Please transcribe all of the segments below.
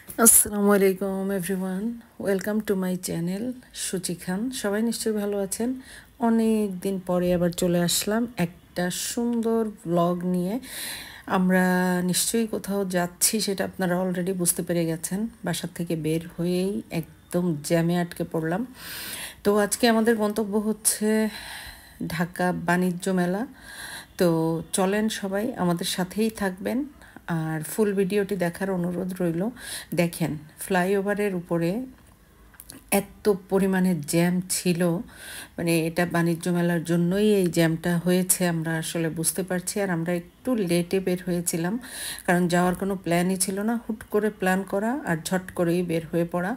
আসসালামু আলাইকুম everyone, welcome to my channel Suchi Khan. সবাই নিশ্চয়ই ভালো আছেন। অনেক দিন পরে আবার চলে আসলাম একটা সুন্দর ব্লগ নিয়ে। আমরা নিশ্চয়ই কোথাও যাচ্ছি, সেটা আপনারা অলরেডি বুঝতে পেরে গেছেন। বাসার থেকে বের হয়েই একদম জ্যামে আটকে পড়লাম। তো আজকে আমাদের গন্তব্য হচ্ছে ঢাকা বাণিজ্য মেলা। তো চলেন সবাই আমাদের সাথেই থাকবেন, আর ফুল ভিডিওটি দেখার অনুরোধ রইল। দেখেন, ফ্লাইওভারের উপরে এত পরিমাণে জ্যাম ছিল, মানে এটা বাণিজ্য মেলার জন্যই এই জ্যামটা হয়েছে আমরা আসলে বুঝতে পারছি। আর আমরা একটু লেটে বের হয়েছিলাম, কারণ যাওয়ার কোনো প্ল্যানই ছিল না, হুট করে প্ল্যান করা আর ঝট করেই বের হয়ে পড়া।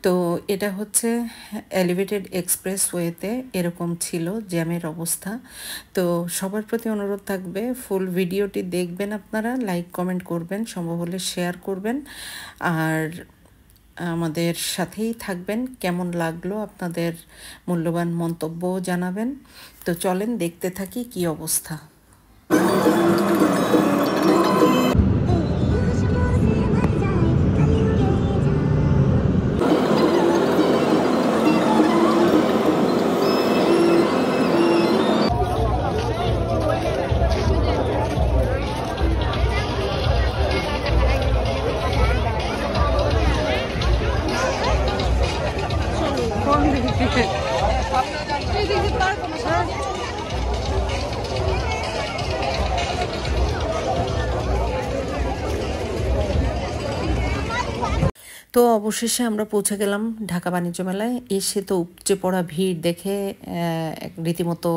তো এটা হচ্ছে এলিভেটেড এক্সপ্রেস ওয়েতে এরকম ছিল জ্যামের অবস্থা। তো সবার প্রতি অনুরোধ থাকবে, ফুল ভিডিওটি দেখবেন আপনারা, লাইক কমেন্ট করবেন, সম্ভব হলে শেয়ার করবেন, আর আমাদের সাথেই থাকবেন। কেমন লাগলো আপনাদের মূল্যবান মন্তব্যও জানাবেন। তো চলেন দেখতে থাকি কি অবস্থা। তো অবশেষে আমরা পৌঁছে গেলাম ঢাকা বাণিজ্য মেলায়। এসে তো উপচে পড়া ভিড় দেখে রীতিমতো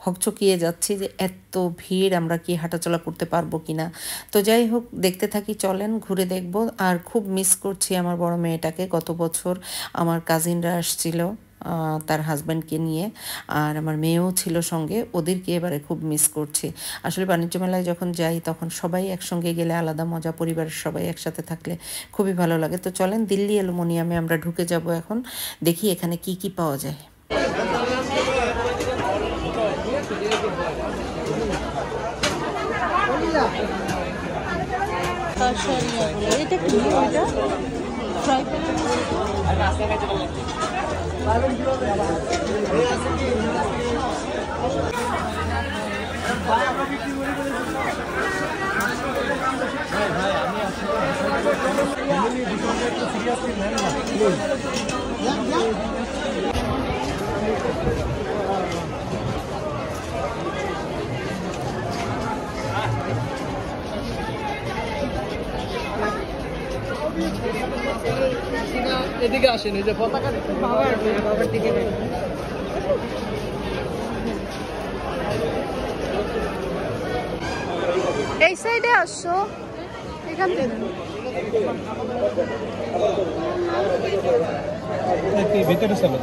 হকচকিয়ে যাচ্ছি যে এত ভিড়, আমরা কি হাঁটাচলা করতে পারবো কিনা। তো যাই হোক, দেখতে থাকি, চলেন ঘুরে দেখব। আর খুব মিস করছি আমার বড় মেয়েটাকে। গত বছর আমার কাজিনরা আসছিল তার হাজব্যান্ডকে নিয়ে, আর আমার মেয়েও ছিল সঙ্গে, ওদেরকে এবারে খুব মিস করছি। আসলে বাণিজ্য মেলায় যখন যাই তখন সবাই একসঙ্গে গেলে আলাদা মজা, পরিবারের সবাই একসাথে থাকলে খুবই ভালো লাগে। তো চলেন দিল্লি অ্যালুমিনিয়ামে আমরা ঢুকে যাব এখন, দেখি এখানে কি কি পাওয়া যায়। এটা কি, ওইটা ফ্রাই এদিকে আসেন, এই যে পতাকা বাবার দিকে এই সাইডে আসো, এখান থেকে ভিতরে চলো।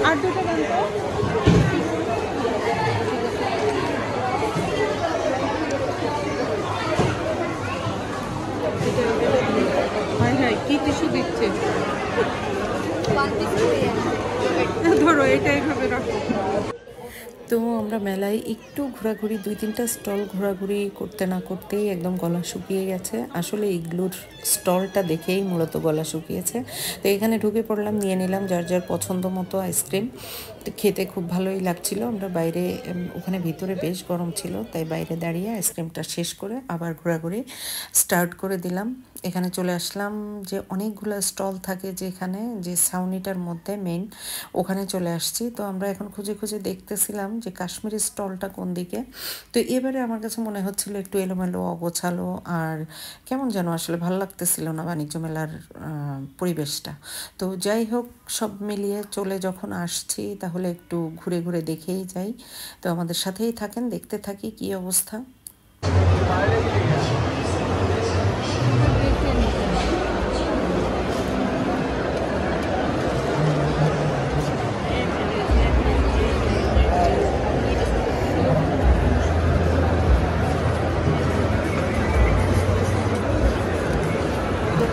আর দুটো গান তো হ্যাঁ হ্যাঁ, কি টিস্যু দিচ্ছে, ধরো এটা এইভাবে রাখো। তো আমরা মেলায় একটু ঘোরাঘুরি, 2-3টা স্টল ঘোরাঘুরি করতে না করতেই একদম গলা শুকিয়ে গেছে। আসলে ইগলুর স্টলটা দেখেই মূলত গলা শুকিয়েছে। তো এখানে ঢুকে পড়লাম, নিয়ে নিলাম যার যার পছন্দ মতো আইসক্রিম। খেতে খুব ভালোই লাগছিল। আমরা বাইরে ওখানে ভিতরে বেশ গরম ছিল, তাই বাইরে দাঁড়িয়ে আইসক্রিমটা শেষ করে আবার ঘোরাঘুরি স্টার্ট করে দিলাম। এখানে চলে আসলাম যে অনেকগুলো স্টল থাকে যেখানে, যে ছাউনিটার মধ্যে মেইন, ওখানে চলে আসছি। তো আমরা এখন খুঁজে খুঁজে দেখতেছিলাম যে কাশ্মীরি স্টলটা কোন দিকে। তো এবারে আমার কাছে মনে হচ্ছিল একটু এলোমেলো, অগোছালো, আর কেমন যেন আসলে ভালো লাগতেছিল না বাণিজ্য মেলার পরিবেশটা। তো যাই হোক, সব মিলিয়ে চলে যখন আসছি তাহলে একটু ঘুরে ঘুরে দেখেই যাই। তো আমাদের সাথেই থাকেন, দেখতে থাকি কি অবস্থা।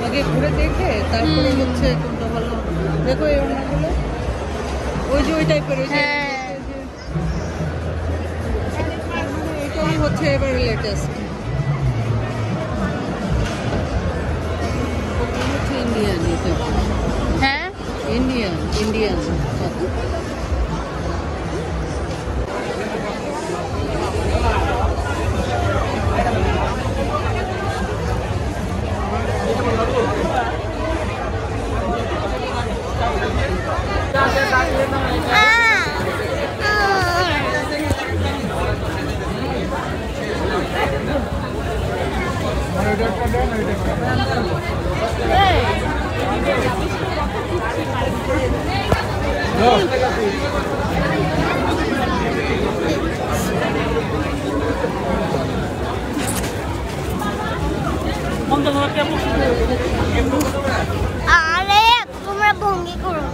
আগে ঘুরে দেখে তারপরে হচ্ছে কোনটা ভালো। দেখো এই ওড়নাগুলো, ওই যে ওই টাইপের, ওই যে এটাই হচ্ছে এবার লেটেস্ট। হচ্ছে ইন্ডিয়ান, এটা হ্যাঁ ইন্ডিয়ান ইন্ডিয়ান আরে তোমরা ভঙ্গি করো,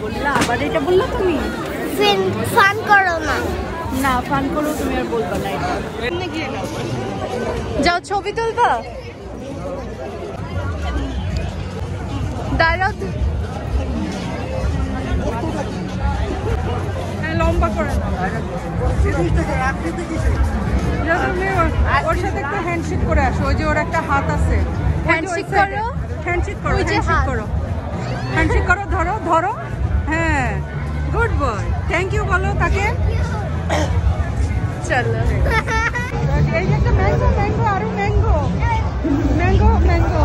বললা আবার এটা বললা তুমি? ফান করো না। না ফান করো তুমি, আর বলবা না এটা। যাও ছবি তুলবা, দাঁড়াও। লম্বা করে না, ওর সাথে একটা হ্যান্ডশেক করে আসো। ওই যে ওর একটা হাত আছে, হ্যান্ডশেক করো, হ্যান্ডশেক করো, ওই যে হ্যান্ডশেক হাত। করো, হ্যান্ডশেক করো, ধরো ধরো। হ্যাঁ, গুড বয়, থ্যাংক ইউ বলো তাকে। চলো। এই যে একটা ম্যাঙ্গো, ম্যাঙ্গো, আরো ম্যাঙ্গো, ম্যাঙ্গো, ম্যাঙ্গো,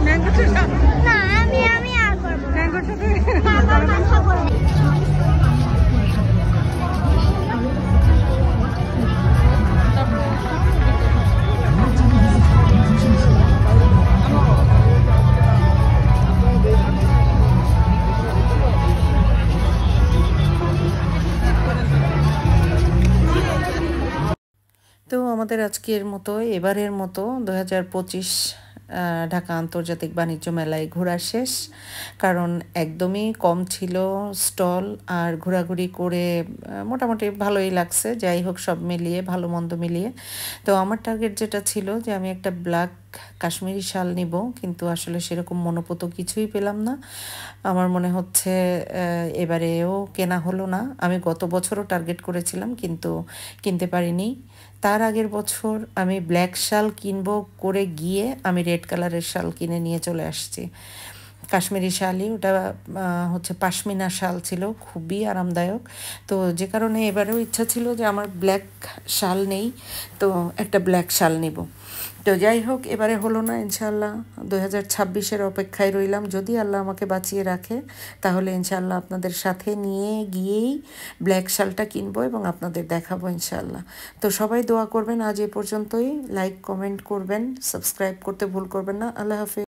ম্যাঙ্গোটা না আমি আর করবো না। ম্যাঙ্গোটা আমার ভাষা বলবে। তো আমাদের আজকের মতো, এবারের মতো 2025 ঢাকা আন্তর্জাতিক বাণিজ্য মেলায় ঘোরা শেষ। কারণ একদমই কম ছিল স্টল, আর ঘোরাঘুরি করে মোটামুটি ভালোই লাগছে। যাই হোক, সব মিলিয়ে, ভালো মন্দ মিলিয়ে। তো আমার টার্গেট যেটা ছিল যে আমি একটা ব্ল্যাক কাশ্মীরি শাল নিব, কিন্তু আসলে সেরকম মনোপুত কিছুই পেলাম না। আমার মনে হচ্ছে এবারেও কেনা হলো না। আমি গত বছরও টার্গেট করেছিলাম কিন্তু কিনতে পারিনি। তার আগের বছর আমি ব্ল্যাক শাল কিনবো করে গিয়ে আমি রেড কালারের শাল কিনে নিয়ে চলে আসছি। কাশ্মীরি শালই, ওটা হচ্ছে পাশমিনা শাল ছিল, খুবই আরামদায়ক। তো যে কারণে এবারেও ইচ্ছা ছিল যে আমার ব্ল্যাক শাল নেই, তো একটা ব্ল্যাক শাল নিব। তো যাই হোক, এবারে হলো না। ইনশাআল্লাহ 2026-এর অপেক্ষায় রইলাম। যদি আল্লাহ আমাকে বাঁচিয়ে রাখে তাহলে ইনশাআল্লাহ আপনাদের সাথে নিয়ে গিয়েই ব্ল্যাক শালটা কিনবো এবং আপনাদের দেখাবো ইনশাআল্লাহ। তো সবাই দোয়া করবেন। আজ এ পর্যন্তই। লাইক, কমেন্ট করবেন, সাবস্ক্রাইব করতে ভুল করবেন না। আল্লাহ হাফেজ।